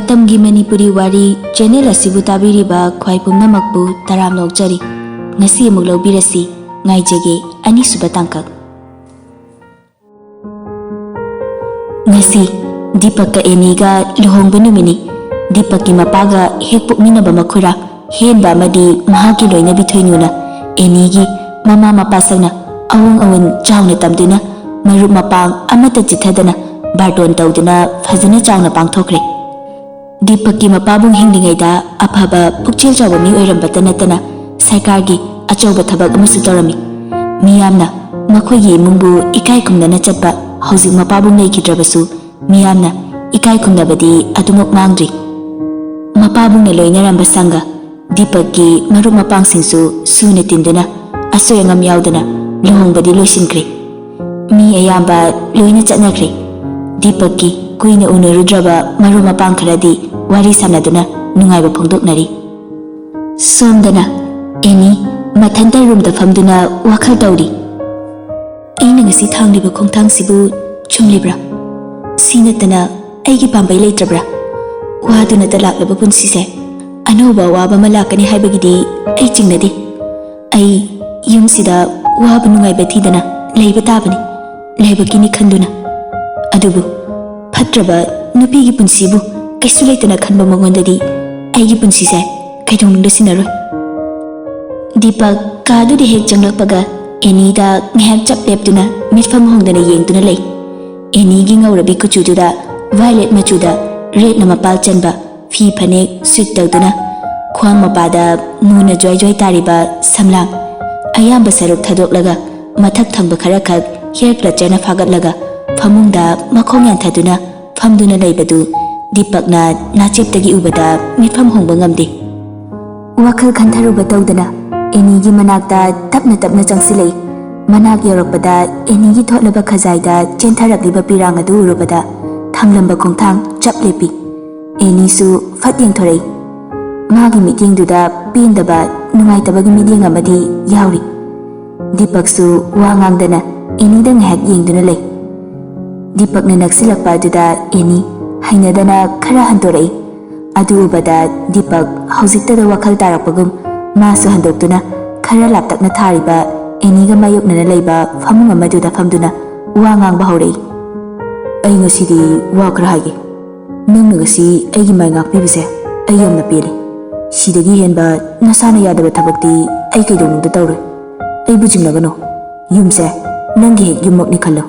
ꯃꯇꯝꯒꯤ ꯃꯅꯤꯄꯨꯔꯤ ꯋꯥꯔꯤ ꯆꯦꯅꯦꯜ ꯑꯁꯤꯕꯨ ꯇꯥꯕꯤꯔꯤꯕ ꯈ꯭ꯋꯥꯏ ꯄꯨꯝꯅꯃꯛꯄꯨ ꯇꯔꯥꯝꯅ ꯑꯣꯛꯆꯔꯤ. ꯉꯁꯤ ꯑꯃꯨꯛ ꯂꯧꯕꯤꯔꯁꯤ ꯉꯥꯏꯖꯒꯦ ꯑꯅꯤꯁꯨꯕ ꯇꯥꯡꯀꯛ. ꯉꯁꯤ ꯗꯤꯄꯛꯀ ꯑꯦꯅꯤꯒ ꯂꯨꯍꯣꯡꯕ ꯅꯨꯃꯤꯠꯅꯤ. ꯗꯤꯄꯛꯀꯤ ꯃꯄꯥꯒ ꯍꯦꯛ ꯄꯣꯛꯃꯤꯟꯅꯕ ꯃꯈꯨꯔꯥ ꯍꯦꯟꯕ ꯑꯃꯗꯤ ꯃꯍꯥꯛꯀꯤ ꯂꯣꯏꯅꯕꯤ ꯊꯣꯏꯅꯨꯅ ꯑꯦꯅꯤꯒꯤ ꯃꯃꯥ ꯃꯄꯥꯁꯤꯡꯅ ꯑꯋꯨꯡ ꯑꯋꯨꯟ ꯆꯥꯎꯅ ꯇꯝꯗꯨꯅ ꯃꯔꯨꯞ ꯃꯄꯥꯡ ꯑꯃꯠꯇ ꯆꯤꯊꯗꯅ ꯕꯥꯔꯇꯣꯟ ꯇꯧꯗꯨꯅ ꯐꯖꯅ ꯆꯥꯎꯅ ꯄꯥꯡꯊꯣꯛꯈ꯭ꯔꯦ. ꯗꯤꯄꯛꯀꯤ ꯃꯄꯥꯕꯨꯡ ꯍꯤꯡꯂꯤꯉꯩꯗ ꯑꯐꯕ ꯄꯨꯛꯆꯦꯜ ꯆꯥꯎꯕ ꯃꯤ ꯑꯣꯏꯔꯝꯕꯇ ꯅꯠꯇꯅ ꯁꯔꯀꯥꯔꯒꯤ ꯑꯆꯧꯕ ꯊꯕꯛ ꯑꯃꯁꯨ ꯇꯧꯔꯝꯃꯤ. ꯃꯤꯌꯥꯝꯅ ꯃꯈꯣꯏꯒꯤ ꯏꯃꯨꯡꯕꯨ ꯏꯀꯥꯏ ꯈꯨꯝꯅꯅ ꯆꯠꯄ ꯍꯧꯖꯤꯛ ꯃꯄꯥꯕꯨꯡ ꯂꯩꯈꯤꯗ꯭ꯔꯕꯁꯨ ꯃꯤꯌꯥꯝꯅ ꯏꯀꯥꯏ ꯈꯨꯝꯅꯕꯗꯤ ꯑꯗꯨꯃꯛ ꯃꯥꯡꯗ꯭ꯔꯤ. ꯃꯄꯥꯕꯨꯡꯅ ꯂꯣꯏꯅꯔꯝꯕ ꯁꯪꯒ ꯗꯤꯄꯛꯀꯤ ꯃꯔꯨꯞ ꯃꯄꯥꯡꯁꯤꯡꯁꯨ ꯁꯨꯅ ꯇꯤꯟꯗꯨꯅ ꯑꯁꯣꯏ ꯑꯉꯥꯝ ꯌꯥꯎꯗꯅ ꯂꯨꯍꯣꯡꯕꯗꯤ ꯂꯣꯏꯁꯤꯟꯈ꯭ꯔꯦ. ꯃꯤ ꯑꯌꯥꯝꯕ ꯂꯣꯏꯅ ꯆꯠꯅꯈ꯭ꯔꯦ. ꯗꯤꯄꯛꯀꯤ ꯀꯨꯏꯅ ꯎꯅꯔꯨꯗ꯭ꯔꯕ ꯃꯔꯨꯞ ꯃꯄꯥꯡ ꯈꯔꯗꯤ ꯋꯥꯔꯤ ꯁꯥꯟꯅꯗꯨꯅ ꯅꯨꯡꯉꯥꯏꯕ ꯐꯣꯡꯗꯣꯛꯅꯔꯤ. ꯁꯣꯝꯗꯅ ꯑꯦꯅꯤ ꯃꯊꯟꯇ ꯔꯨꯝꯗ ꯐꯝꯗꯨꯅ ꯋꯥꯈꯜ ꯇꯧꯔꯤ. ꯑꯩꯅ ꯉꯁꯤ ꯊꯥꯡꯂꯤꯕ ꯈꯣꯡꯊꯥꯡꯁꯤꯕꯨ ꯆꯨꯝꯂꯤꯕ꯭ꯔꯥ? ꯁꯤ ꯅꯠꯇꯅ ꯑꯩꯒꯤ ꯄꯥꯝꯕꯩ ꯂꯩꯇ꯭ꯔꯕ꯭ꯔꯥ? ꯋꯥꯗꯨꯅꯇ ꯂꯥꯛꯂꯕ ꯄꯨꯟꯁꯤꯁꯦ ꯑꯅꯧꯕ ꯑꯋꯥꯕ ꯑꯃ ꯂꯥꯛꯀꯅꯤ ꯍꯥꯏꯕꯒꯤꯗꯤ ꯑꯩ ꯆꯤꯡꯅꯗꯦ. ꯑꯩ ꯌꯨꯝꯁꯤꯗ ꯋꯥꯕ ꯅꯨꯡꯉꯥꯏꯕ ꯊꯤꯗꯅ ꯂꯩꯕ ꯇꯥꯕꯅꯤ, ꯂꯥꯏꯕꯛꯀꯤꯅꯤ ꯈꯟꯗꯨꯅ. ꯑꯗꯨꯕꯨ ꯐꯠꯇ꯭ꯔꯕ ꯅꯨꯄꯤꯒꯤ ꯄꯨꯟꯁꯤꯕꯨ ꯀꯩꯁꯨ ꯂꯩꯇꯅ ꯈꯟꯕ ꯃꯉꯣꯟꯗꯗꯤ ꯑꯩꯒꯤ ꯄꯨꯟꯁꯤꯁꯦ ꯀꯩꯗꯧꯅꯨꯡꯗ ꯁꯤꯟꯅꯔꯣꯏ. ꯗꯤꯄꯛ ꯀꯥꯗꯨꯗ ꯍꯦꯛ ꯆꯪꯂꯛꯄꯒ ꯑꯦꯅꯤꯗ ꯉꯥꯏꯍꯥꯛ ꯆꯞ ꯂꯦꯞꯇꯨꯅ ꯃꯤꯠꯐꯝ ꯍꯣꯡꯗꯅ ꯌꯦꯡꯗꯨꯅ ꯂꯩ. ꯑꯦꯅꯤꯒꯤ ꯉꯧꯔꯕꯤ ꯀꯨꯆꯨꯗꯨꯗ ꯚꯥꯏꯂꯦꯠ ꯃꯆꯨꯗ ꯔꯦꯠꯅ ꯃꯄꯥꯜ ꯆꯟꯕ ꯐꯤ ꯐꯅꯦꯛ ꯁꯨꯠ ꯇꯧꯗꯨꯅ ꯈ꯭ꯋꯥꯡ ꯃꯄꯥꯗ ꯃꯨꯅ ꯖ꯭ꯋꯥꯏ ꯖ꯭ꯋꯥꯏ ꯇꯥꯔꯤꯕ ꯁꯝꯂꯥꯡ ꯑꯌꯥꯝꯕ ꯁꯔꯨꯛ ꯊꯥꯗꯣꯛꯂꯒ ꯃꯊꯛ ꯊꯪꯕ ꯈꯔꯈꯛ ꯍꯤꯌꯔ ꯀ꯭ꯂꯆꯔꯅ ꯐꯥꯒꯠꯂꯒ ꯐꯃꯨꯡꯗ ꯃꯈꯣꯡ ꯌꯥꯟꯊꯗꯨꯅ ꯐꯝꯗꯨꯅ ꯂꯩꯕꯗꯨ ꯗꯤꯄꯛꯅ ꯅꯥꯆꯦꯞꯇꯒꯤ ꯎꯕꯗ ꯃꯤꯠꯐꯝ ꯍꯣꯡꯕ ꯉꯝꯗꯦ. ꯋꯥꯈꯜ ꯈꯟꯊꯔꯨꯕ ꯇꯧꯗꯅ ꯑꯦꯅꯤꯒꯤ ꯃꯅꯥꯛꯇ ꯇꯞꯅ ꯇꯞꯅ ꯆꯪꯁꯤꯜꯂꯛꯏ. ꯃꯅꯥꯛ ꯌꯧꯔꯛꯄꯗ ꯑꯦꯅꯤꯒꯤ ꯊꯣꯠꯂꯕ ꯈꯖꯥꯏꯗ ꯆꯦꯟꯊꯔꯛꯂꯤꯕ ꯄꯤꯔꯥꯡ ꯑꯗꯨ ꯎꯔꯨꯕꯗ ꯊꯥꯡꯂꯝꯕ ꯈꯣꯡꯊꯥꯡ ꯆꯞ ꯂꯦꯞꯄꯤ. ꯑꯦꯅꯤꯁꯨ ꯐꯠ ꯌꯦꯡꯊꯣꯔꯛꯏ. ꯃꯥꯒꯤ ꯃꯤꯠꯌꯦꯡꯗꯨꯗ ꯄꯦꯟꯗꯕ ꯅꯨꯡꯉꯥꯏꯇꯕꯒꯤ ꯃꯤꯠꯌꯦꯡ ꯑꯃꯗꯤ ꯌꯥꯎꯔꯤ. ꯗꯤꯄꯛꯁꯨ ꯋꯥ ꯉꯥꯡꯗꯅ ꯑꯦꯅꯤꯗ ꯉꯥꯏꯍꯥꯛ ꯌꯦꯡꯗꯨꯅ ꯂꯩ. ꯗꯤꯄꯛꯅ ꯅꯛꯁꯤꯜꯂꯛꯄ ꯑꯗꯨꯗ ꯑꯦꯅꯤ ꯍꯩꯅꯗꯅ ꯈꯔ ꯍꯟꯗꯣꯔꯛꯏ. ꯑꯗꯨ ꯎꯕꯗ ꯗꯤꯄꯛ ꯍꯧꯖꯤꯛꯇꯗ ꯋꯥꯈꯜ ꯇꯥꯔꯛꯄꯒꯨꯝ ꯃꯥꯁꯨ ꯍꯟꯗꯣꯛꯇꯨꯅ ꯈꯔ ꯂꯥꯞꯇꯛꯅ ꯊꯥꯔꯤꯕ ꯑꯦꯅꯤꯒ ꯃꯥꯌꯣꯛꯅꯅ ꯂꯩꯕ ꯐꯃꯨꯡ ꯑꯃꯗꯨꯗ ꯐꯝꯗꯨꯅ ꯋꯥ ꯉꯥꯡꯕ ꯍꯧꯔꯛꯏ. ꯑꯩ ꯉꯁꯤꯗꯤ ꯋꯥ ꯈꯔ ꯍꯥꯏꯒꯦ. ꯅꯪꯅ ꯉꯁꯤ ꯑꯩꯒꯤ ꯃꯥꯏ ꯉꯥꯛꯄꯤꯕꯁꯦ ꯑꯩ ꯌꯥꯝꯅ ꯄꯦꯜꯂꯤ. ꯁꯤꯗꯒꯤ ꯍꯦꯟꯕ ꯅꯁꯥꯅ ꯌꯥꯗꯕ ꯊꯕꯛꯇꯤ ꯑꯩ ꯀꯩꯗꯧꯅꯨꯡꯗ ꯇꯧꯔꯣꯏ. ꯑꯩꯕꯨ ꯆꯤꯡꯅꯒꯅꯨ. ꯌꯨꯝꯁꯦ ꯅꯪꯒꯤ ꯍꯦꯛ ꯌꯨꯝꯃꯛꯅꯤ ꯈꯜꯂꯣ.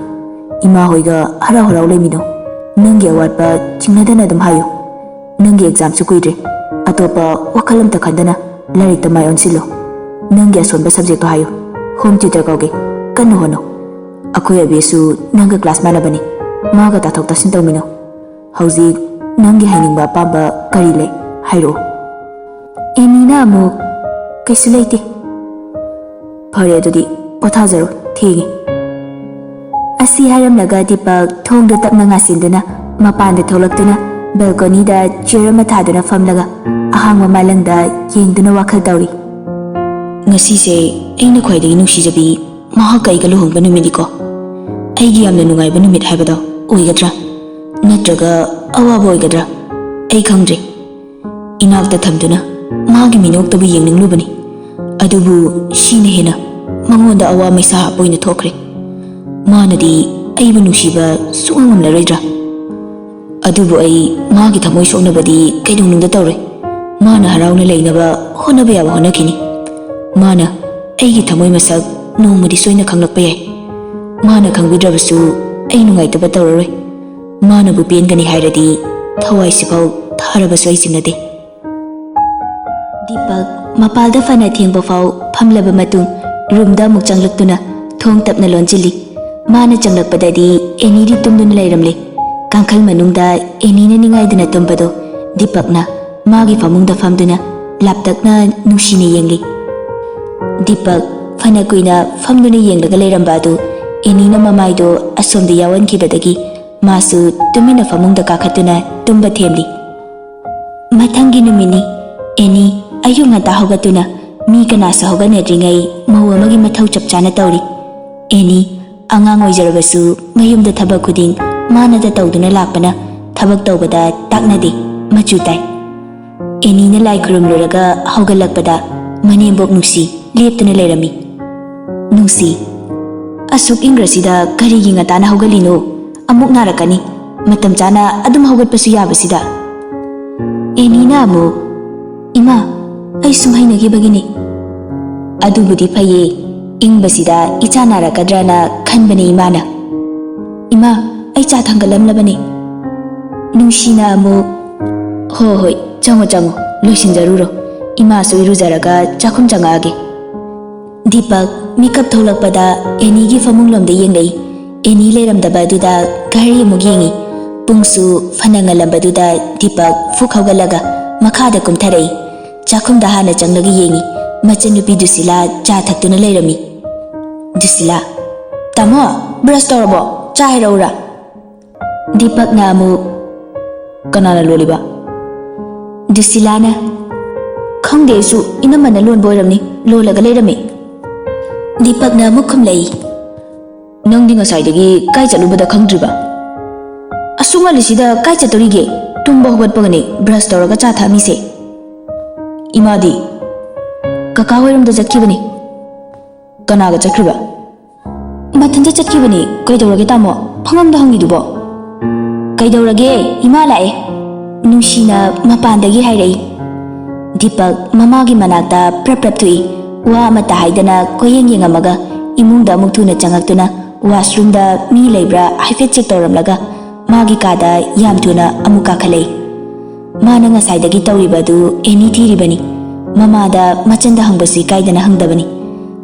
ꯏꯃꯥ ꯍꯣꯏꯒ ꯍꯔꯥꯎ ꯍꯔꯥꯎ ꯂꯩꯃꯤꯟꯅꯧ. ꯅꯪꯒꯤ ꯑꯋꯥꯠꯄ ꯆꯤꯡꯅꯗꯅ ꯑꯗꯨꯝ ꯍꯥꯏꯌꯨ. ꯅꯪꯒꯤ ꯑꯦꯛꯖꯥꯝꯁꯨ ꯀꯨꯏꯗ꯭ꯔꯦ. ꯑꯇꯣꯞꯄ ꯋꯥꯈꯜ ꯑꯝꯇ ꯈꯟꯗꯅ ꯂꯥꯏꯔꯤꯛꯇ ꯃꯥꯏ ꯑꯣꯟꯁꯤꯜꯂꯨ. ꯅꯪꯒꯤ ꯑꯁꯣꯟꯕ ꯁꯕꯖꯦꯛꯇꯣ ꯍꯥꯏꯌꯨ. ꯍꯣꯝ ꯇ꯭ꯌꯨꯇꯔ ꯀꯧꯒꯦ. ꯀꯟꯅ ꯍꯣꯠꯅꯧ. ꯑꯩꯈꯣꯏ ꯑꯕꯦꯁꯨ ꯅꯪꯒ ꯀ꯭ꯂꯥꯁ ꯃꯥꯟꯅꯕꯅꯤ. ꯃꯥꯒ ꯇꯥꯊꯣꯛ ꯇꯥꯁꯤꯟ ꯇꯧꯃꯤꯟꯅꯧ. ꯍꯧꯖꯤꯛ ꯅꯪꯒꯤ ꯍꯥꯏꯅꯤꯡꯕ ꯑꯄꯥꯝꯕ ꯀꯔꯤ ꯂꯩ ꯍꯥꯏꯔꯛꯑꯣ. ꯑꯦꯅꯤꯅ ꯑꯃꯨꯛ ꯀꯩꯁꯨ ꯂꯩꯇꯦ. ꯐꯔꯦ ꯑꯗꯨꯗꯤ ꯄꯣꯊꯥꯖꯔꯣ, ꯊꯦꯡꯉꯦ. ꯑꯁꯤ ꯍꯥꯏꯔꯝꯂꯒ ꯗꯤꯄꯛ ꯊꯣꯡꯗ ꯇꯞꯅ ꯉꯥꯁꯤꯟꯗꯨꯅ ꯃꯄꯥꯟꯗ ꯊꯣꯛꯂꯛꯇꯨꯅ ꯕꯦꯜꯀꯣꯅꯤꯗ ꯆꯤꯌꯔ ꯑꯃ ꯊꯥꯗꯨꯅ ꯐꯝꯂꯒ ꯑꯍꯥꯡꯕ ꯃꯥꯂꯪꯗ ꯌꯦꯡꯗꯨꯅ ꯋꯥꯈꯜ ꯇꯧꯔꯤ. ꯉꯁꯤꯁꯦ ꯑꯩꯅ ꯈ꯭ꯋꯥꯏꯗꯒꯤ ꯅꯨꯡꯁꯤꯖꯕꯤ ꯃꯍꯥꯛꯀ ꯑꯩꯒ ꯂꯨꯍꯣꯡꯕ ꯅꯨꯃꯤꯠꯅꯤꯀꯣ. ꯑꯩꯒꯤ ꯌꯥꯝꯅ ꯅꯨꯡꯉꯥꯏꯕ ꯅꯨꯃꯤꯠ ꯍꯥꯏꯕꯗꯣ ꯑꯣꯏꯒꯗ꯭ꯔꯥ ꯅꯠꯇ꯭ꯔꯒ ꯑꯋꯥꯕ ꯑꯣꯏꯒꯗ꯭ꯔꯥ ꯑꯩ ꯈꯪꯗ꯭ꯔꯦ. ꯏꯅꯥꯛꯇ ꯊꯝꯗꯨꯅ ꯃꯥꯒꯤ ꯃꯤꯅꯣꯛꯇꯕꯨ ꯌꯦꯡꯅꯤꯡꯂꯨꯕꯅꯤ. ꯑꯗꯨꯕꯨ ꯁꯤꯅ ꯍꯦꯟꯅ ꯃꯉꯣꯟꯗ ꯑꯋꯥ ꯃꯩꯁꯥ ꯍꯥꯞꯄ ꯑꯣꯏꯅ ꯊꯣꯛꯈ꯭ꯔꯦ. ꯃꯥꯅꯗꯤ ꯑꯩꯕꯨ ꯅꯨꯡꯁꯤꯕ ꯁꯨꯡꯉꯝ ꯉꯝꯂꯔꯣꯏꯗ꯭ꯔꯥ? ꯑꯗꯨꯕꯨ ꯑꯩ ꯃꯥꯒꯤ ꯊꯃꯣꯏ ꯁꯣꯛꯅꯕꯗꯤ ꯀꯩꯗꯧꯅꯨꯡꯗ ꯇꯧꯔꯣꯏ. ꯃꯥꯅ ꯍꯔꯥꯎꯅ ꯂꯩꯅꯕ ꯍꯣꯠꯅꯕ ꯌꯥꯕ ꯍꯣꯠꯅꯈꯤꯅꯤ. ꯃꯥꯅ ꯑꯩꯒꯤ ꯊꯃꯣꯏ ꯃꯁꯛ ꯅꯣꯡꯃꯗꯤ ꯁꯣꯏꯅ ꯈꯪꯂꯛꯄ ꯌꯥꯏ. ꯃꯥꯅ ꯈꯪꯕꯤꯗ꯭ꯔꯕꯁꯨ ꯑꯩ ꯅꯨꯡꯉꯥꯏꯇꯕ ꯇꯧꯔꯔꯣই. ꯃꯥꯅꯕꯨ ꯄꯦꯟꯒꯅꯤ ꯍꯥꯏꯔꯗꯤ ꯊꯋꯥꯏꯁꯤꯐꯥꯎ ꯊꯥꯔꯕꯁꯨ ꯑꯩ ꯆꯤꯡꯅꯗꯦ. ꯗꯤꯄꯛ ꯃꯄꯥꯜꯗ ꯐꯅ ꯊꯦꯡꯕ ꯐꯥꯎ ꯐꯝꯂꯕ ꯃꯇꯨꯡ ꯔꯨꯝꯗ ꯑꯃꯨꯛ ꯆꯪꯂꯛꯇꯨꯅ ꯊꯣꯡ ꯇꯞꯅ ꯂꯣꯟꯁꯤꯜꯂꯤ. ꯃꯥꯅ ꯆꯪꯂꯛꯄꯗꯗꯤ ꯑꯦꯅꯤꯗꯤ ꯇꯨꯝꯗꯨꯅ ꯂꯩꯔꯝꯂꯦ. ꯀꯥꯡꯈꯜ ꯃꯅꯨꯡꯗ ꯑꯦꯅꯤꯅ ꯅꯤꯡꯉꯥꯏꯗꯨꯅ ꯇꯨꯝꯕꯗꯣ ꯗꯤꯄꯛꯅ ꯃꯥꯒꯤ ꯐꯃꯨꯡꯗ ꯐꯝꯗꯨꯅ ꯂꯥꯞꯇꯛꯅ ꯅꯨꯡꯁꯤꯅ ꯌꯦꯡꯂꯤ. ꯗꯤꯄꯛ ꯐꯅ ꯀꯨꯏꯅ ꯐꯝꯗꯨꯅ ꯌꯦꯡꯂꯒ ꯂꯩꯔꯝꯕ ꯑꯗꯨ ꯑꯦꯅꯤꯅ ꯃꯃꯥꯏꯗꯣ ꯑꯁꯣꯝꯗ ꯌꯥꯎꯍꯟꯈꯤꯕꯗꯒꯤ ꯃꯥꯁꯨ ꯇꯨꯃꯤꯟꯅ ꯐꯃꯨꯡꯗ ꯀꯥꯈꯠꯇꯨꯅ ꯇꯨꯝꯕ ꯊꯦꯝꯂꯤ. ꯃꯊꯪꯒꯤ ꯅꯨꯃꯤꯠꯅꯤ. ꯑꯦꯅꯤ ꯑꯌꯨꯛ ꯉꯟꯇꯥ ꯍꯧꯒꯠꯇꯨꯅ ꯃꯤ ꯀꯅꯥꯁꯨ ꯍꯧꯒꯠꯅꯗ꯭ꯔꯤꯉꯩ ꯃꯧ ꯑꯃꯒꯤ ꯃꯊꯧ ꯆꯞ ꯆꯥꯅ ꯇꯧꯔꯤ. ꯑꯦꯅꯤ ꯑꯉꯥꯡ ꯑꯣꯏꯖꯔꯕꯁꯨ ꯃꯌꯨꯝꯗ ꯊꯕꯛ ꯈꯨꯗꯤꯡ ꯃꯥꯅꯗ ꯇꯧꯗꯨꯅ ꯂꯥꯛꯄꯅ ꯊꯕꯛ ꯇꯧꯕꯗ ꯇꯥꯛꯅꯗꯦ. machu tai. Eni na lai khurum luraga haugalakpada manembok Nungsi leptuna leirami. Nungsi, asuk ingrasida karigi ngatana haugalino amuk narakani matam chana adum haugatpasu yabasida. Eni na amuk, ima ai sumhainagibagini. Adubudi phaye ingbasida icha narakadrana khanbane imana. Ima ai cha thangalamlabani. Nungsina amuk, hoi chango chango loisinjaruro. Ima su irujaraga chakhum changage. Deepak mikap tholakpada Eni gi famunglamda yengai. Eni leiramdaba duda gari amuk yengi. Pungsu fanangalambadudha Deepak fuk haugalaga makhada kumtharai. Chakhumda hana changlagi yengi. Machanupi Dusila cha thaktuna leirami. Dusila, tamo brush torabo cha hiraura. Deepak na amuk, kanana loliba. Dusila na, khangde su inamana lon boiramni lolaga leirami. Deepak na amuk khumlai. Nangdi ngasaidagi kai chalubada khangdriba. Asungalishida kai chatorige tumba hugatpagani brush toraga cha thamise. Imadi, kaka hoiramda chatkibani. Kanaga chakriba. Mathanja chatkibani kaidorage tamo phangamda hangidubo. Kaidorage ima lae. Nungsina mapandagi hairai. Deepak mamagi manakta prap thui. Wa amata haidana koyeng yengamaga imungda amuk thuna changaktuna washroom da mi leibra haifet check toramlaga magi kada yam thuna amuk kakhalei. Mana ngasaidagi tawribadu Eni thiribani. Mamada machanda hangbasi kaidana hangdabani.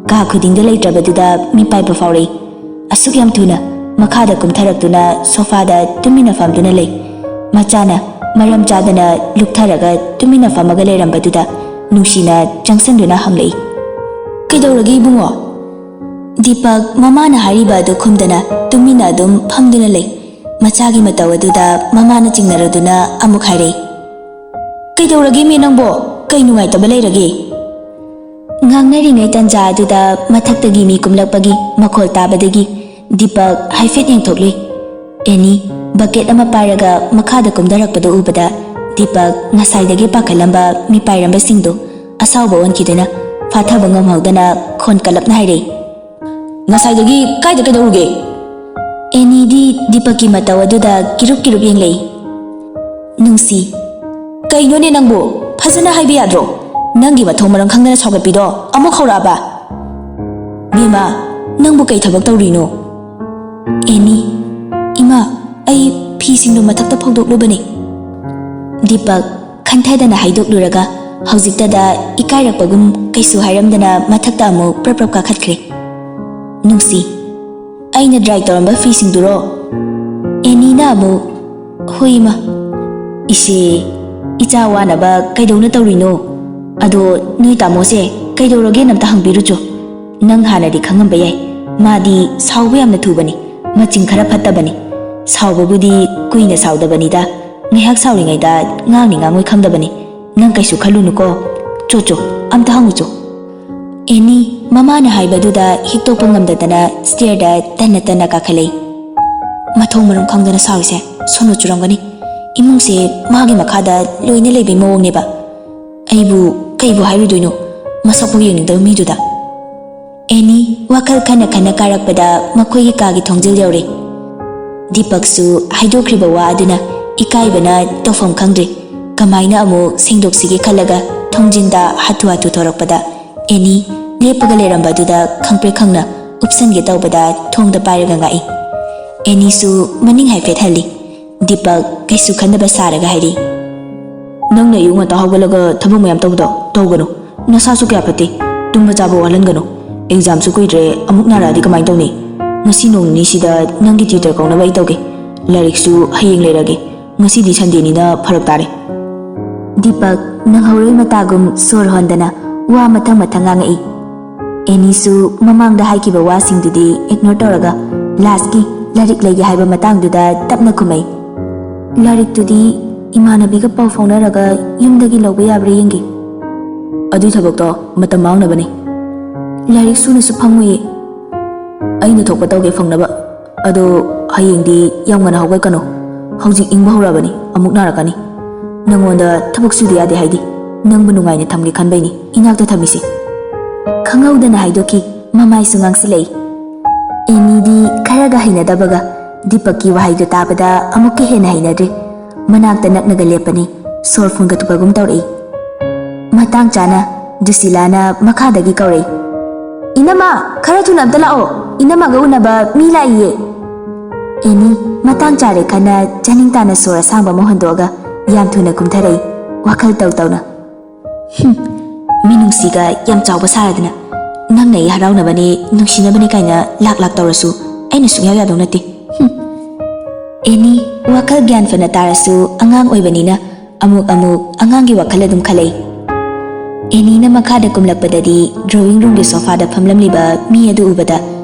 Ka khudingda leitrabaduda mi paipa faurei. Asuk yam thuna makhada kumtharaktuna sofada tumina famduna lei. Machana maram chadana luktharaga tumina famaga leirambaduda Nungsina changsanduna hanglei. Kaidorage ibungo? Deepak mamana haribadu khumdana tumina adum famduna lei. Machagi matawaduda mamana chingnaraduna amuk hairei. Kaidorage me nangbo kai nungaitaba leirage? Ngangnari tanja aduda mathaktagi mi kumlakpagi makhol tabadagi Deepak haifet yengthoklui. Eni bucket ama pairaga makhada kumdarakpada ubada Deepak ngasaidagi pakhalamba mi pairamba singdo asauba onkidana fathaba ngamhaudana khon kalapna hairei. Ngasaidagi kaida kaidoruge? Eni di Deepakki matawaduda kirup yenglei. Nungsi, kainone nangbo fazana haiba yadro? Nangi mathong marang khangdana saugatpido amuk hauraba. Bema, nangbu kai thabak tawrino? Eni, ima ai phisingdo mathakta phongdoklubani. Deepak khanthaidana haidokluraga haujiktada ikairakpagum kaisu hairamdana mathakta amuk prap kakhatkre. Nungsi, aina dry toramba phisingduro? Eni na amuk, hoima. Ise icha wanaba kaidona tawrino? Ado nui tamose kaidorage namta hangbirucho. Nang hanadi khangamba yai. Madi sauba yamna thubani. Machin khara phattabani. Saubabudi kuina saudabani da. Ngihak sauringai da ngangni ngangoi khangdabani. Nang kaisu khalunuko. Chocho amta hangucho. Eni mamana haibaduda hiktopa ngamdadana stair da tanna kakhalei. Mathong maram khangdana saurise sono churangani. Imungse magi makhada loina leibai mawongneba. Aibu kaibu hairudoino masakpu yeningdaba miduda. Eni wakal khana karakpada makhoigi kagi thongjil yaure. Deepaksu haidokriba wa aduna ikaibana tofam khangdre. Kamaina amuk sengdoksige khalaga thongjinda hatu thorakpada Eni lepaga lerambaduda khangpre khangna upsange tawbada thongda pairaga ngai. Eni su maning haifet halli. Deepak kaisu khandaba saraga hairi. Nangna yunga ta hawgalaga thabang mayam tawgano nasasu kya pate tumba chaba walangano exam su kuidre amuk naradi kamai tawni ngasi nong ni sida nangi tutor kauna bai tawge larik su hayeng lerage ngasi di Sunday ni na pharak tare. Deepak nang hauroi matagum sor hondana wa mathang ngai. Eni su mamangda haikiba wasingdudi ignore tawraga lastki larik lege haiba matangduda tapna khumai. Larik tudi imanabiga pau faunaraga yumdagi lawba yabra yengi. Adu thabakto matam maungnabani. Larik sunasu phammuye. Aina thokpa tawge fangnaba. Ado hayengdi yamgana hawgai kano. Haujik ingba horabani amuk narakani. ꯅꯪꯉꯣꯟꯗ ꯊꯕꯛ ꯁꯨꯗ ꯌꯥꯗꯦ ꯍꯥꯏꯗꯤ ꯅꯪꯕꯨ ꯅꯨꯡꯉꯥꯏꯅ ꯊꯝꯒꯦ ꯈꯟꯕꯩꯅꯤ ꯏꯅꯥꯛꯇ ꯊꯝꯃꯤꯁꯤ꯫ ꯈꯪꯍꯧꯗꯅ ꯍꯥꯏꯗꯣꯛꯈꯤ ꯃꯃꯥꯏꯁꯨ ꯉꯥꯡꯁꯤꯜꯂꯛꯏ꯫ ꯑꯦꯅꯤꯗꯤ ꯈꯔꯒ ꯍꯩꯅꯗꯕꯒ ꯗꯤꯄꯛꯀꯤ ꯋꯥꯍꯩꯗꯨ ꯇꯥꯕꯗ ꯑꯃꯨꯛꯀ ꯍꯦꯟꯅ ꯍꯩꯅꯗ꯭ꯔꯤ꯫ ꯃꯅꯥꯛꯇ ꯅꯛꯅꯒ ꯂꯦꯞꯄꯅꯤ ꯁꯣꯔ ꯐꯨꯟꯒꯠꯄꯒꯨꯝ ꯇꯧꯔꯛꯏ꯫ ꯃꯇꯥꯡ ꯆꯥꯅ ꯗꯨꯁꯤꯂꯥꯅ ꯃꯈꯥꯗꯒꯤ ꯀꯧꯔꯛꯏ꯫ ꯏꯅꯝꯃ ꯈꯔ ꯊꯨꯅ ꯑꯝꯇ ꯂꯥꯛꯑꯣ ꯏꯅꯝꯃꯒ ꯎꯅꯕ ꯃꯤ ꯂꯥꯛꯏꯌꯦ꯫ ꯑꯦꯅꯤ ꯃꯇꯥꯡ ꯆꯥꯔꯦ ꯈꯟꯅ ꯆꯥꯅꯤꯡ ꯇꯥꯅ ꯁꯣꯔ ꯑꯁꯥꯡꯕ ꯑꯃ ꯍꯣꯟꯗꯣꯛꯑꯒ ꯌꯥꯝ ꯊꯨꯅ ꯀꯨꯝꯊꯔꯛꯏ ꯋꯥꯈꯜ ꯇꯧ ꯇꯧꯅ꯫ ꯃꯤꯅꯨꯡꯁꯤꯒ ꯌꯥꯝ ꯆꯥꯎꯕ ꯁꯥꯔꯗꯅ ꯅꯪꯅ ꯑꯩ ꯍꯔꯥꯎꯅꯕꯅꯤ ꯅꯨꯡꯁꯤꯅꯕꯅꯤ ꯀꯥꯏꯅ ꯂꯥꯛ ꯇꯧꯔꯁꯨ ꯑꯩꯅ ꯁꯨꯡꯌꯥ ꯌꯥꯗꯧ ꯅꯠꯇꯦ꯫ ꯑꯦꯅꯤ ꯋꯥꯈꯜ ꯒ꯭ꯌꯥꯟ ꯐꯅ ꯇꯥꯔꯁꯨ ꯑꯉꯥꯡ ꯑꯣꯏꯕꯅꯤꯅ ꯑꯃꯨꯛ ꯑꯉꯥꯡꯒꯤ ꯋꯥꯈꯜ ꯑꯗꯨꯝ ꯈꯜꯂꯛꯏ꯫ ꯑꯦꯅꯤꯅ ꯃꯈꯥꯗ ꯀꯨꯝꯂꯛꯄꯗꯗꯤ ꯗ꯭ꯔꯣꯋꯤꯡ ꯔꯨꯝꯒꯤ ꯁꯣꯐꯥꯗ ꯐꯝꯂꯝꯂꯤꯕ ꯃꯤ ꯑꯗꯨ ꯎꯕꯗ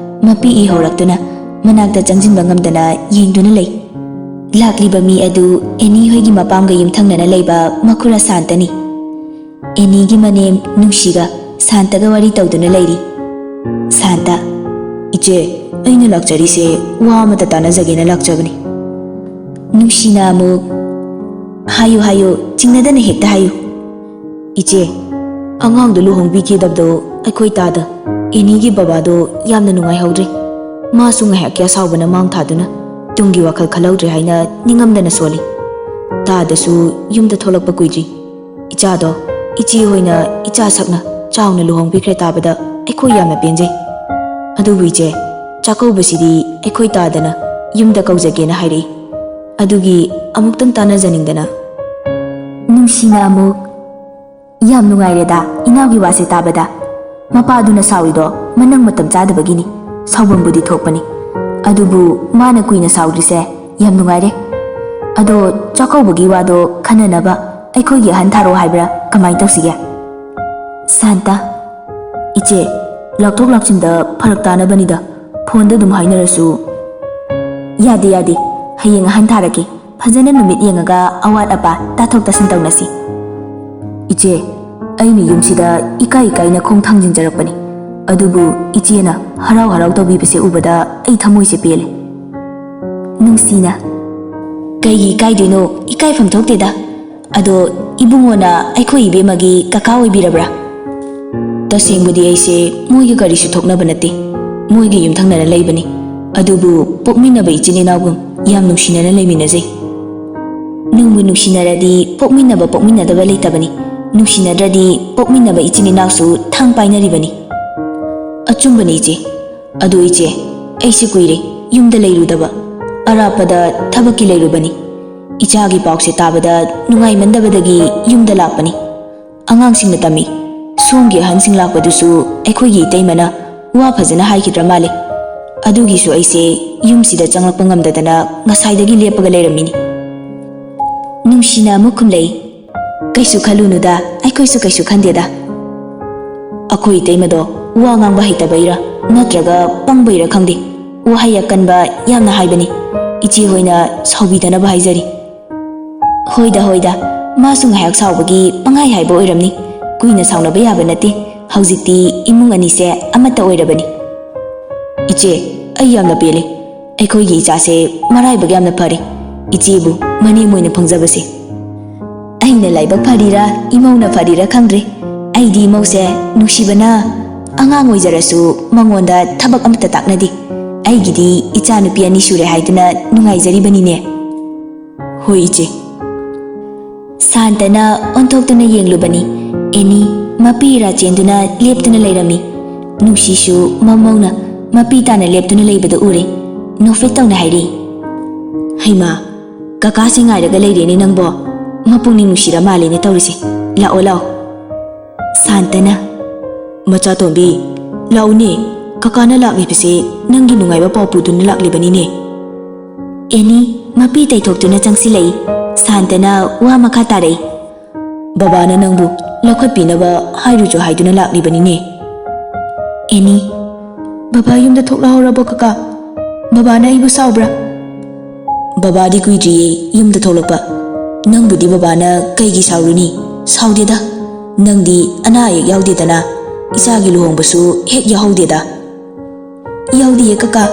ꯃꯄꯤ ꯏ ꯍꯧꯔꯛꯇꯨꯅ ꯃꯅꯥꯛꯇ ꯆꯪꯁꯤꯟꯕ ꯉꯝꯗꯅ ꯌꯦꯡꯗꯨꯅ ꯂꯩ꯫ ꯂꯥꯛꯂꯤꯕ ꯃꯤ ꯑꯗꯨ ꯑꯦꯅꯤ ꯍꯣꯏꯒꯤ ꯃꯄꯥꯝꯒ ꯌꯨꯝꯊꯪꯅꯅ ꯂꯩꯕ ꯃꯈꯨꯔꯥ ꯁꯥꯟꯇꯅꯤ꯫ ꯑꯦꯅꯤꯒꯤ ꯃꯅꯦꯝ ꯅꯨꯡꯁꯤꯒ ꯁꯥꯟꯇꯒ ꯋꯥꯔꯤ ꯇꯧꯗꯨꯅ ꯂꯩꯔꯤ꯫ ꯁꯥꯟꯇ: ꯏꯆꯦ ꯑꯩꯅ ꯂꯥꯛꯆꯔꯤꯁꯦ ꯋꯥ ꯑꯃꯇ ꯇꯥꯟꯅꯖꯒꯦꯅ ꯂꯥꯛꯆꯕꯅꯤ꯫ ꯅꯨꯡꯁꯤꯅ ꯑꯃꯨꯛ: ꯍꯥꯏꯌꯨ ꯆꯤꯡꯅꯗꯅ ꯍꯦꯛꯇ ꯍꯥꯏꯌꯨ꯫ ꯏꯆꯦ ꯑꯉꯥꯡꯗꯣ ꯂꯨꯍꯣꯡꯕꯤꯈꯤꯗꯕꯗꯣ ꯑꯩꯈꯣꯏ ꯇꯥꯗ ꯑꯦꯅꯤꯒꯤ ꯕꯕꯥꯗꯣ ꯌꯥꯝꯅ ꯅꯨꯡꯉꯥꯏꯍꯧꯗ꯭ꯔꯦ꯫ ꯃꯥꯁꯨ ꯉꯥꯏꯍꯥꯛꯀꯤ ꯑꯁꯥꯎꯕꯅ ꯃꯥꯡ ꯊꯥꯗꯨꯅ ꯇꯨꯡꯒꯤ ꯋꯥꯈꯜ ꯈꯜꯍꯧꯗ꯭ꯔꯦ ꯍꯥꯏꯅ ꯅꯤꯡꯉꯝꯗꯅ ꯁꯣꯜꯂꯤ꯫ ꯇꯥꯗꯁꯨ ꯌꯨꯝꯗ ꯊꯣꯛꯂꯛꯄ ꯀꯨꯏꯗ꯭ꯔꯤ꯫ ꯏꯆꯥꯗꯣ ꯏꯆꯦ ꯍꯣꯏꯅ ꯏꯆꯥ ꯁꯛꯅ ꯆꯥꯎꯅ ꯂꯨꯍꯣꯡꯕꯤꯈ꯭ꯔꯦ ꯇꯥꯕꯗ ꯑꯩꯈꯣꯏ ꯌꯥꯝꯅ ꯄꯦꯟꯖꯩ꯫ ꯑꯗꯨꯕꯨ ꯏꯆꯦ ꯆꯥꯛꯀꯧꯕꯁꯤꯗꯤ ꯑꯩꯈꯣꯏ ꯇꯥꯗꯅ ꯌꯨꯝꯗ ꯀꯧꯖꯒꯦꯅ ꯍꯥꯏꯔꯛꯏ꯫ ꯑꯗꯨꯒꯤ ꯑꯃꯨꯛꯇꯪ ꯇꯥꯟꯅꯖꯅꯤꯡꯗꯅ꯫ ꯅꯨꯡꯁꯤꯅ ꯑꯃꯨꯛ: ꯌꯥꯝ ꯅꯨꯡꯉꯥꯏꯔꯦꯗ ꯏꯅꯥꯎꯒꯤ ꯋꯥꯁꯦ ꯇꯥꯕꯗ꯫ ꯃꯄꯥꯗꯨꯅ ꯁꯥꯎꯔꯤꯗꯣ ꯃꯅꯪ ꯃꯇꯝ ꯆꯥꯗꯕꯒꯤꯅꯤ ꯁꯥꯎꯐꯝꯕꯨꯗꯤ ꯊꯣꯛꯄꯅꯤ꯫ ꯑꯗꯨꯕꯨ ꯃꯥꯅ ꯀꯨꯏꯅ ꯁꯥꯎꯗ꯭ꯔꯤꯁꯦ ꯌꯥꯝ ꯅꯨꯡꯉꯥꯏꯔꯦ꯫ ꯑꯗꯣ ꯆꯥꯛꯀꯧꯕꯒꯤ ꯋꯥꯗꯣ ꯈꯟꯅꯅꯕ ꯑꯩꯈꯣꯏꯒꯤ ꯑꯍꯟ ꯊꯥꯔꯛꯑꯣ ꯍꯥꯏꯕ꯭ꯔꯥ ꯀꯃꯥꯏꯅ ꯇꯧꯁꯤꯒꯦ? ꯁꯥꯟꯇ: ꯏꯆꯦ ꯂꯥꯛꯊꯣꯛ ꯂꯥꯛꯁꯤꯟꯗ ꯐꯔꯛ ꯇꯥꯅꯕꯅꯤꯗ ꯐꯣꯟꯗ ꯑꯗꯨꯝ ꯍꯥꯏꯅꯔꯁꯨ꯫ ꯌꯥꯗꯦ ꯍꯌꯦꯡ ꯑꯍꯟ ꯊꯥꯔꯛꯀꯦ ꯐꯖꯅ ꯅꯨꯃꯤꯠ ꯌꯦꯡꯉꯒ ꯑꯋꯥꯠ ꯑꯄꯥ ꯇꯥꯊꯣꯛ ꯇꯥꯁꯤꯟ ꯇꯧꯅꯁꯤ꯫ ꯏꯆꯦ ꯑꯩꯅ ꯌꯨꯝꯁꯤꯗ ꯏꯀꯥꯏꯅ ꯈꯣꯡ ꯊꯥꯡꯖꯤꯟꯖꯔꯛꯄꯅꯤ꯫ ꯑꯗꯨꯕꯨ ꯏꯆꯦꯅ ꯍꯔꯥꯎ ꯇꯧꯕꯤꯕꯁꯦ ꯎꯕꯗ ꯑꯩ ꯊꯃꯣꯏꯁꯦ ꯄꯦꯜꯂꯦ꯫ ꯅꯨꯡꯁꯤꯅ: ꯀꯩꯒꯤ ꯏꯀꯥꯏꯗꯣꯏꯅꯣ ꯏꯀꯥꯏꯐꯝ ꯊꯣꯛꯇꯦꯗ꯫ ꯑꯗꯣ ꯏꯕꯨꯡꯉꯣꯅ ꯑꯩꯈꯣꯏ ꯏꯕꯦꯝꯃꯒꯤ ꯀꯀꯥ ꯑꯣꯏꯕꯤꯔꯕ꯭ꯔꯥ? ꯇꯁꯦꯡꯕꯗꯤ ꯑꯩꯁꯦ ꯃꯣꯏꯒ ꯀꯔꯤꯁꯨ ꯊꯣꯛꯅꯕ ꯅꯠꯇꯦ ꯃꯣꯏꯒ ꯌꯨꯝꯊꯪꯅꯅ ꯂꯩꯕꯅꯤ꯫ ꯑꯗꯨꯕꯨ ꯄꯣꯛꯃꯤꯟꯅꯕ ꯏꯆꯤꯟ ꯏꯅꯥꯎꯒꯨꯝ ꯌꯥꯝ ꯅꯨꯡꯁꯤꯅꯅ ꯂꯩꯃꯤꯟꯅꯖꯩ꯫ ꯅꯨꯡꯕꯨ ꯅꯨꯡꯁꯤꯅꯔꯗꯤ ꯄꯣꯛꯃꯤꯟꯅꯕ ꯄꯣꯛꯃꯤꯟꯅꯗꯕ ꯂꯩꯇꯕꯅꯤ꯫ ꯅꯨꯡꯁꯤꯅꯗ꯭ꯔꯗꯤ ꯄꯣꯛꯃꯤꯟꯅꯕ ꯏꯆꯤꯟ ꯏꯅꯥꯎꯁꯨ ꯊꯥꯡ パイꯅꯔꯤꯕꯅꯤ꯫ ꯑꯆꯨꯝꯕꯅꯤ ꯏꯆꯦ꯫ ꯑꯗꯨ ꯏꯆꯦ ꯑꯩꯁꯦ ꯀꯨꯏꯔꯦ ꯌꯨꯝꯗ ꯂꯩꯔꯨꯗꯕ ꯑꯔꯥꯞꯄꯗ ꯊꯕꯛꯀꯤ ꯂꯩꯔꯨꯕꯅꯤ꯫ ꯏꯆꯥꯒꯤ ꯄꯥꯎꯁꯦ ꯇꯥꯕꯗ ꯅꯨꯡꯉꯥꯏꯃꯟꯗꯕꯗꯒꯤ ꯌꯨꯝꯗ ꯂꯥꯛꯄꯅꯤ꯫ ꯑꯉꯥꯡꯁꯤꯡꯅ ꯇꯝꯃꯤ ꯁꯣꯝꯒꯤ ꯑꯍꯟꯁꯤꯡ ꯂꯥꯛꯄꯗꯨꯁꯨ ꯑꯩꯈꯣꯏꯒꯤ ꯏꯇꯩꯃꯅ ꯋꯥ ꯐꯖꯅ ꯍꯥꯏꯈꯤꯗ꯭ꯔ ꯃꯥꯜꯂꯦ꯫ ꯑꯗꯨꯒꯤꯁꯨ ꯑꯩꯁꯦ ꯌꯨꯝꯁꯤꯗ ꯆꯪꯂꯛꯄ ꯉꯝꯗꯗꯅ ꯉꯁꯥꯏꯗꯒꯤ ꯂꯦꯞꯄꯒ ꯂꯩꯔꯝꯃꯤꯅꯤ꯫ ꯅꯨꯡꯁꯤꯅ ꯑꯃꯨꯛ ꯈꯨꯝꯂꯛꯏ꯫ ꯀꯩꯁꯨ ꯈꯜꯂꯨꯅꯨꯗ ꯑꯩꯈꯣꯏꯁꯨ ꯀꯩꯁꯨ ꯈꯟꯗꯦꯗ꯫ ꯑꯩꯈꯣꯏ ꯏꯇꯩꯃꯗꯣ ꯋꯥ ꯉꯥꯡꯕ ꯍꯩꯇꯕꯩꯔꯥ ꯅꯠꯇ꯭ꯔꯒ ꯄꯪꯕꯩꯔꯥ ꯈꯪꯗꯦ ꯋꯥꯍꯩ ꯑꯀꯟꯕ ꯌꯥꯝꯅ ꯍꯥꯏꯕꯅꯤ꯫ ꯏꯆꯦ ꯍꯣꯏꯅ ꯁꯥꯎꯕꯤꯗꯅꯕ ꯍꯥꯏꯖꯔꯤ꯫ ꯍꯣꯏꯗ ꯃꯥꯁꯨ ꯉꯥꯏꯍꯥꯛ ꯁꯥꯎꯕꯒꯤ ꯄꯪꯍꯥꯏ ꯍꯥꯏꯕ ꯑꯣꯏꯔꯝꯅꯤ꯫ ꯀꯨꯏꯅ ꯁꯥꯎꯅꯕ ꯌꯥꯕ ꯅꯠꯇꯦ꯫ ꯍꯧꯖꯤꯛꯇꯤ ꯏꯃꯨꯡ ꯑꯅꯤꯁꯦ ꯑꯃꯠꯇ ꯑꯣꯏꯔꯕꯅꯤ꯫ ꯏꯆꯦ ꯑꯩ ꯌꯥꯝꯅ ꯄꯦꯜꯂꯦ꯫ ꯑꯩꯈꯣꯏꯒꯤ ꯏꯆꯥꯁꯦ ꯃꯔꯥꯏꯕꯛ ꯌꯥꯝꯅ ꯐꯔꯦ ꯏꯆꯦꯕꯨ ꯃꯅꯦꯝ ꯑꯣꯏꯅ ꯐꯪꯖꯕꯁꯦ꯫ ꯑꯩꯅ ꯂꯥꯏꯕꯛ ꯐꯔꯤꯔꯥ ꯏꯃꯧꯅ ꯐꯔꯤꯔꯥ ꯈꯪꯗ꯭ꯔꯦ꯫ ꯑꯩꯗꯤ ꯏꯃꯧꯁꯦ ꯅꯨꯡꯁꯤꯕꯅ ꯑꯉꯥꯡ ꯑꯣꯏꯖꯔꯁꯨ ꯃꯉꯣꯟꯗ ꯊꯕꯛ ꯑꯃꯠꯇ ꯇꯥꯛꯅꯗꯦ꯫ ꯑꯩꯒꯤꯗꯤ ꯏꯆꯥ ꯅꯨꯄꯤ 2 ꯁꯨꯔꯦ ꯍꯥꯏꯗꯨꯅ ꯅꯨꯡꯉꯥꯏꯖꯔꯤꯕꯅꯤꯅꯦ꯫ ꯍꯣꯏ ꯏꯆꯦ꯫ ꯁꯥꯟꯇꯅ ꯑꯣꯟꯊꯣꯛꯇꯨꯅ ꯌꯦꯡꯂꯨꯕꯅꯤ꯫ ꯑꯦꯅꯤ ꯃꯄꯤ ꯏꯔꯥ ꯆꯦꯟꯗꯨꯅ ꯂꯦꯞꯇꯨꯅ ꯂꯩꯔꯝꯃꯤ꯫ ꯅꯨꯡꯁꯤꯁꯨ ꯃꯃꯧꯅ ꯃꯄꯤ ꯇꯥꯅ ꯂꯦꯞꯇꯨꯅ ꯂꯩꯕꯗ ꯎꯔꯦ꯫ ꯅꯣꯛꯐꯦꯠ ꯇꯧꯅ ꯍꯥꯏꯔꯤ꯫ ꯍꯩꯃꯥ ꯀꯀꯥꯁꯦ ꯉꯥꯏꯔꯒ ꯂꯩꯔꯦꯅꯦ ꯅꯪꯕꯣ꯫ ꯃꯄꯨꯛꯅꯤꯡ ꯅꯨꯡꯁꯤꯔ ꯃꯥꯜꯂꯦꯅꯦ ꯇꯧꯔꯤꯁꯦ꯫ ꯂꯥꯛꯑꯣ꯫ ꯁꯥꯟꯇꯅ: ꯃꯆꯥꯇꯣꯝꯕꯤ ꯂꯥꯛꯎꯅꯦ ꯀꯀꯥꯅ ꯂꯥꯛꯂꯤꯕꯁꯦ ꯅꯪꯒꯤ ꯅꯨꯡꯉꯥꯏꯕ ꯄꯥꯎ ꯄꯨꯗꯨꯅ ꯂꯥꯛꯂꯤꯕꯅꯤꯅꯦ꯫ ꯑꯦꯅꯤ ꯃꯄꯤ ꯇꯩꯊꯣꯛꯇꯨꯅ ꯆꯪꯁꯤꯜꯂꯛꯏ꯫ ꯁꯥꯟꯇꯅ ꯋꯥ ꯃꯈꯥ ꯇꯥꯔꯛꯏ꯫ ꯕꯕꯥꯅ ꯅꯪꯕꯨ ꯂꯧꯈꯠꯄꯤꯅꯕ ꯍꯥꯏꯔꯨꯆꯣ ꯍꯥꯏꯗꯨꯅ ꯂꯥꯛꯂꯤꯕꯅꯤꯅꯦ꯫ ꯑꯦꯅꯤ: ꯕꯕꯥ ꯌꯨꯝꯗ ꯊꯣꯛꯂꯛꯍꯧꯔꯕꯣ ꯀꯀꯥ? ꯕꯕꯥꯅ ꯑꯩꯕꯨ ꯁꯥꯎꯕ꯭ꯔꯥ? ꯕꯕꯥꯗꯤ ꯀꯨꯏꯗ꯭ꯔꯤꯌꯦ ꯌꯨꯝꯗ ꯊꯣꯛꯂꯛꯄ꯫ ꯅꯪꯕꯨꯗꯤ ꯕꯕꯥꯅ ꯀꯩꯒꯤ ꯁꯥꯎꯔꯨꯅꯤ? ꯁꯥꯎꯗꯦꯗ꯫ ꯅꯪꯗꯤ ꯑꯅꯥ ꯑꯌꯦꯛ ꯌꯥꯎꯗꯦꯗꯅ ꯏꯆꯥꯒꯤ ꯂꯨꯍꯣꯡꯕꯁꯨ ꯍꯦꯛ ꯌꯥꯎꯍꯧꯗꯦꯗ꯫ ꯌꯥꯎꯗꯤꯌꯦ ꯀꯀꯥ꯫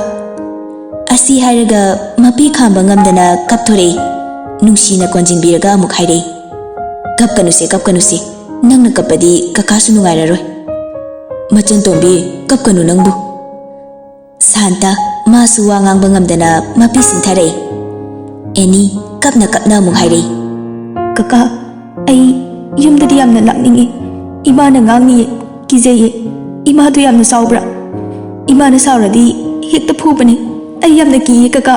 ꯑꯁꯤ ꯍꯥꯏꯔꯒ ꯃꯄꯤ ꯈꯥꯝꯕ ꯉꯝꯗꯅ ꯀꯞꯊꯣꯔꯛꯏ꯫ ꯅꯨꯡꯁꯤꯅ ꯀꯣꯟꯖꯤꯟꯕꯤꯔꯒ ꯑꯃꯨꯛ ꯍꯥꯏꯔꯛꯏ꯫ kapkanusi nangna kapadi kakasu nungairaroi machan tombi kapkanu nangbu Santa masu wa ngangba ngamdana mapi sintharai Annie kapna mung hairei Kaka ai yumdadi yamna lakningi imana ngangni kijaye imadu yamna saubra imana sauradi hekta phubani ai yamna ki kaka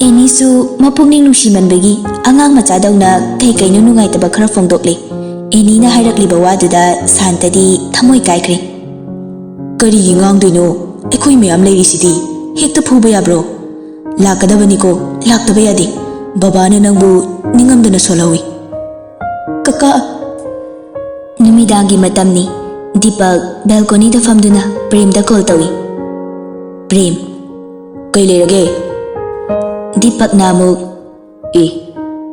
Annie su mapungning nungsimanbagi angang machadawna kai kaino nungaitaba khara phongdokle Annie na hairakliba waduda Santadi thamoi kaikre kari ngangdoino ekhoi meyam leirisidi hekta phuba yabro lakadabaniko laktaba yade babana nangbu ningamdana solhawi Kaka numidangi matamni Deepak balcony da famduna Prem da call tawi Prem kai lerage Deepak namu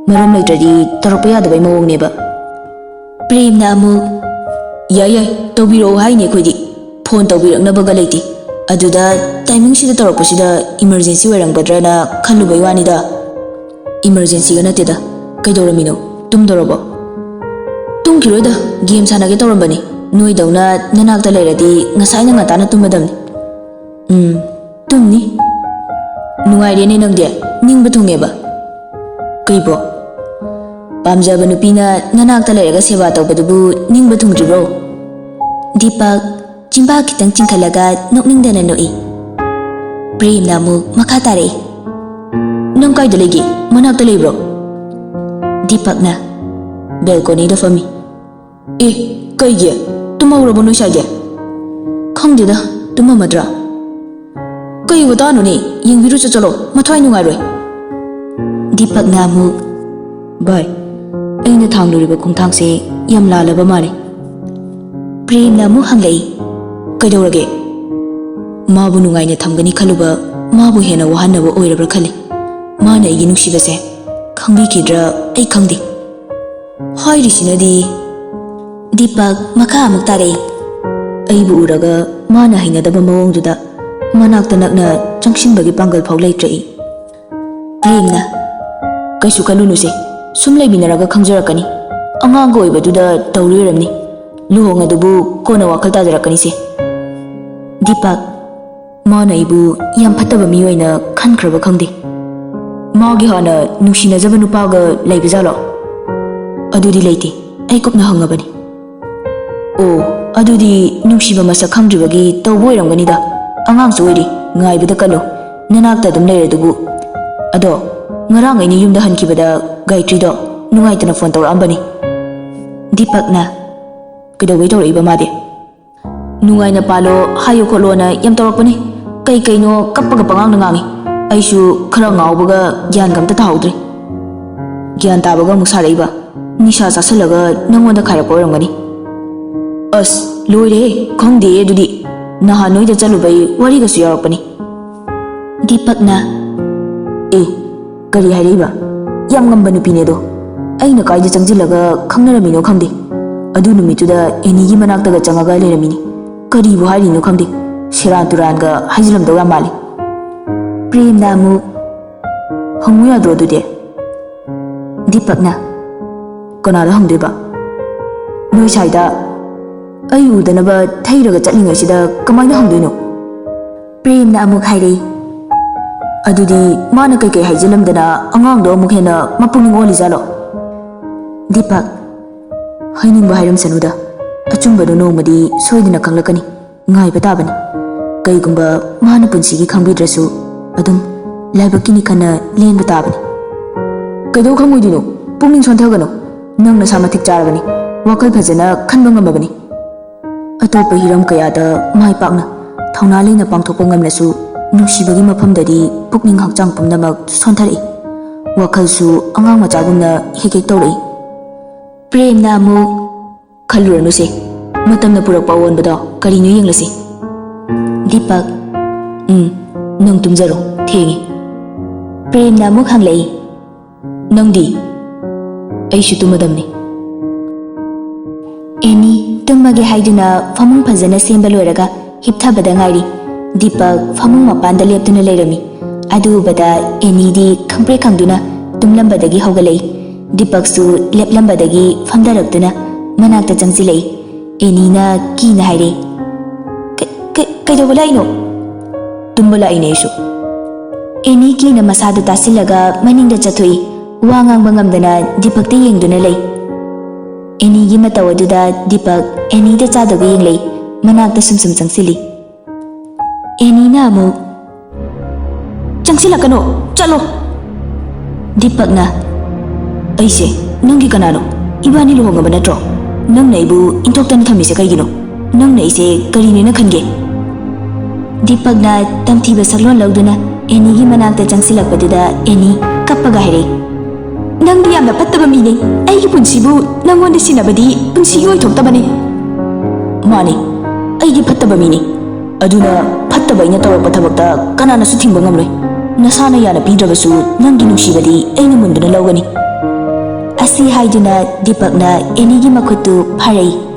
maram laitradi tarokpa yadabai mawongneba Prem namu yai tawbiro haine khoidi phone tawbiraknabaga leiti aduda timing sida taropasida emergency warangbadra khalubai wanida emergency ga nateda kaidoramino tumdorobo tumkiroida game sanage tawrambani noidawna nanakta leiradi ngasai na ngatana tumadamni tumni nungairene nangde ningba thungeba kaibo pamjaba nupina nanakta leiraga seba tawbadubu ningba thungdribro Deepak chimba kitang chingkhalaga nokningdana noi Prem namu makha tare nang kaida legi manakta leibro Deepak na balcony da fami kaige tumawrabo noi saige khangdeda tumamadra kai wadano ne yengbiru chalo mathwai nungairoi Deepak namu bai aina thangluriba khongthangse yam lalaba mare Prem namu hanglei kaidorage mabu nungaina thamgani khaluba mabu hena wahanaba oirabra khali mana igi nuksibase khangbi kidra ai khangdi hairi sinadi Deepak makha amuk tare aibu uraga mana hainadaba mawongduda manakta nakna changsinbagi pangal phau leitrei Premna kaisu kalunuse sum leibinaraga khangjarakani angang oibaduda tawriramni luhong adubu kona wakhal tajarakani se Deepak mana ibu yam phattaba miyoina khankraba khangde magi hana nungsinajaba nupaga leibijalo adudi leite ai kopna hangabani adudi nungsiba masak khangdribagi tawbo oiramganida angangsu oiri ngaibada kalo nanakta dum leiradubu ado ngarang aini yumda hankibada Gayatri do nungaitana phone tawrambani Deepak na kidawai tawraiba made nungaina palo hayo kholona yam tawrakpani kai kaino kappaga pangang ngangi aisu khara ngawbaga gyan gamta thawdre gyan tabaga musaraiba nisha chasalaga nangonda khairap oiramgani as loire khongde adudi naha noida chalubai wariga su yarakpani Deepak na kari haireiba yam ngamba nupine do aina kaida changjilaga khangnaramino khangde adu numituda Annie gi manaktaga changaga leramini kari bu hairino khangde Seran Turanga haijilamdaw yam mali Prem namu hangmu yadro adude Deepak na kanada hangdeba noi saida ai udanaba thairaga chatlingaisida kamaina hangdoino Prem na amuk hairei adudi mana kai haijilamdana angangdo amuk hena mapuning olijalo Deepak hainingba hairam sanuda achumbado nomadi soidina khanglakani ngaiba tabani kaigumba mana punsigi khangbidrasu adum laibakini khana lenba tabani kaido khangmoidino pungning sonthagano nangna samathik charabani wakal phajana khanba ngamabani atopa hiram kayada mai pakna thauna leina pangthokpa ngamlasu nungsibagi mafamdadi pukning hakchang pumnamak sonthari wakhalsu angang machagumna hekek tawrei Prem namu khaluranuse matamna purakpa awonbado karino yenglasi Deepak nang tumjaro thengi Prem namu khanglei nangdi aishu tumadamni Annie tumage haiduna famung phajana semba loiraga hipthabada ngairi Deepak famung mapanda leptuna leirami adu bada Annie di khangpre khangduna tumlambadagi haugalei ꯗꯤꯄꯛꯁꯨ ꯂꯦꯞꯂꯝꯕꯗꯒꯤ ꯐꯝꯊꯔꯛꯇꯨꯅ ꯃꯅꯥꯛꯇ ꯆꯪꯁꯤꯜꯂꯛꯏ꯫ ꯑꯦꯅꯤꯅ ꯀꯤꯅ ꯍꯥꯏꯔꯦ, ꯀꯩꯗꯧꯕ ꯂꯥꯛꯏꯅꯣ? ꯇꯨꯝꯕ ꯂꯥꯛꯏꯅꯦ ꯑꯩꯁꯨ꯫ ꯑꯦꯅꯤ ꯀꯤꯅ ꯃꯁꯥꯗꯨ ꯇꯥꯁꯤꯜꯂꯒ ꯃꯅꯤꯡꯗ ꯆꯠꯊꯣꯛꯏ꯫ ꯋꯥ ꯉꯥꯡꯕ ꯉꯝꯗꯅ ꯗꯤꯄꯛꯇ ꯌꯦꯡꯗꯨꯅ ꯂꯩ꯫ ꯑꯦꯅꯤꯒꯤ ꯃꯇꯧ ꯑꯗꯨꯗ ꯗꯤꯄꯛ ꯑꯦꯅꯤꯗ ꯆꯥꯗꯕ ꯌꯦꯡꯂꯛꯏ꯫ ꯃꯅꯥꯛꯇ ꯁꯨꯝ ꯆꯪꯁꯤꯜꯂꯤ꯫ ꯑꯦꯅꯤꯅ ꯑꯃꯨꯛ, ꯆꯪꯁꯤꯜꯂꯛꯀꯅꯣ, ꯆꯠꯂꯣ! ꯗꯤꯄꯛꯅ, ꯑꯩꯁꯦ ꯅꯪꯒꯤ ꯀꯅꯥꯅꯣ? ꯏꯕꯥꯅꯤ ꯂꯨꯍꯣꯡꯉꯕ ꯅꯠꯇ꯭ꯔꯣ? ꯅꯪꯅ ꯑꯩꯕꯨ ꯏꯟꯊꯣꯛꯇꯅ ꯊꯝꯃꯤꯁꯦ ꯀꯩꯒꯤꯅꯣ? ꯅꯪꯅ ꯑꯩꯁꯦ ꯀꯔꯤꯅꯦꯅ ꯈꯟꯒꯦ? ꯗꯤꯄꯛꯅ ꯇꯝꯊꯤꯕ ꯁꯛꯂꯣꯟ ꯂꯧꯗꯨꯅ ꯑꯦꯅꯤꯒꯤ ꯃꯅꯥꯛꯇ ꯆꯪꯁꯤꯜꯂꯛꯄꯗꯨꯗ ꯑꯦꯅꯤ ꯀꯞꯄꯒ ꯍꯥꯏꯔꯛꯏ, ꯅꯪꯗꯤ ꯌꯥꯝꯅ ꯐꯠꯇꯕ ꯃꯤꯅꯦ꯫ ꯑꯩꯒꯤ ꯄꯨꯟꯁꯤꯕꯨ ꯅꯪꯉꯣꯟꯗ ꯁꯤꯟꯅꯕꯗꯤ ꯄꯨꯟꯁꯤꯒꯤ ꯑꯣꯏꯊꯣꯛꯇꯕꯅꯤ꯫ ꯃꯥꯅꯤ, ꯑꯩꯗꯤ ꯐꯠꯇꯕ ꯃꯤꯅꯤ꯫ ꯑꯗꯨꯅ ꯐꯠꯇꯕ ꯑꯩꯅ ꯇꯧꯔꯛꯄ ꯊꯕꯛꯇ ꯀꯅꯥꯅꯁꯨ ꯊꯤꯡꯕ ꯉꯝꯂꯣꯏ꯫ ꯅꯁꯥꯅ ꯌꯥꯅ ꯄꯤꯗ꯭ꯔꯕꯁꯨ ꯅꯪꯒꯤ ꯅꯨꯡꯁꯤꯕꯗꯤ ꯑꯩꯅ ꯃꯨꯟꯗꯨꯅ ꯂꯧꯒꯅꯤ꯫ ꯑꯁꯤ ꯍꯥꯏꯗꯨꯅ ꯗꯤꯄꯛꯅ ꯑꯦꯅꯤꯒꯤ ꯃꯈꯨꯠꯇꯨ ꯐꯥꯔꯛꯏ꯫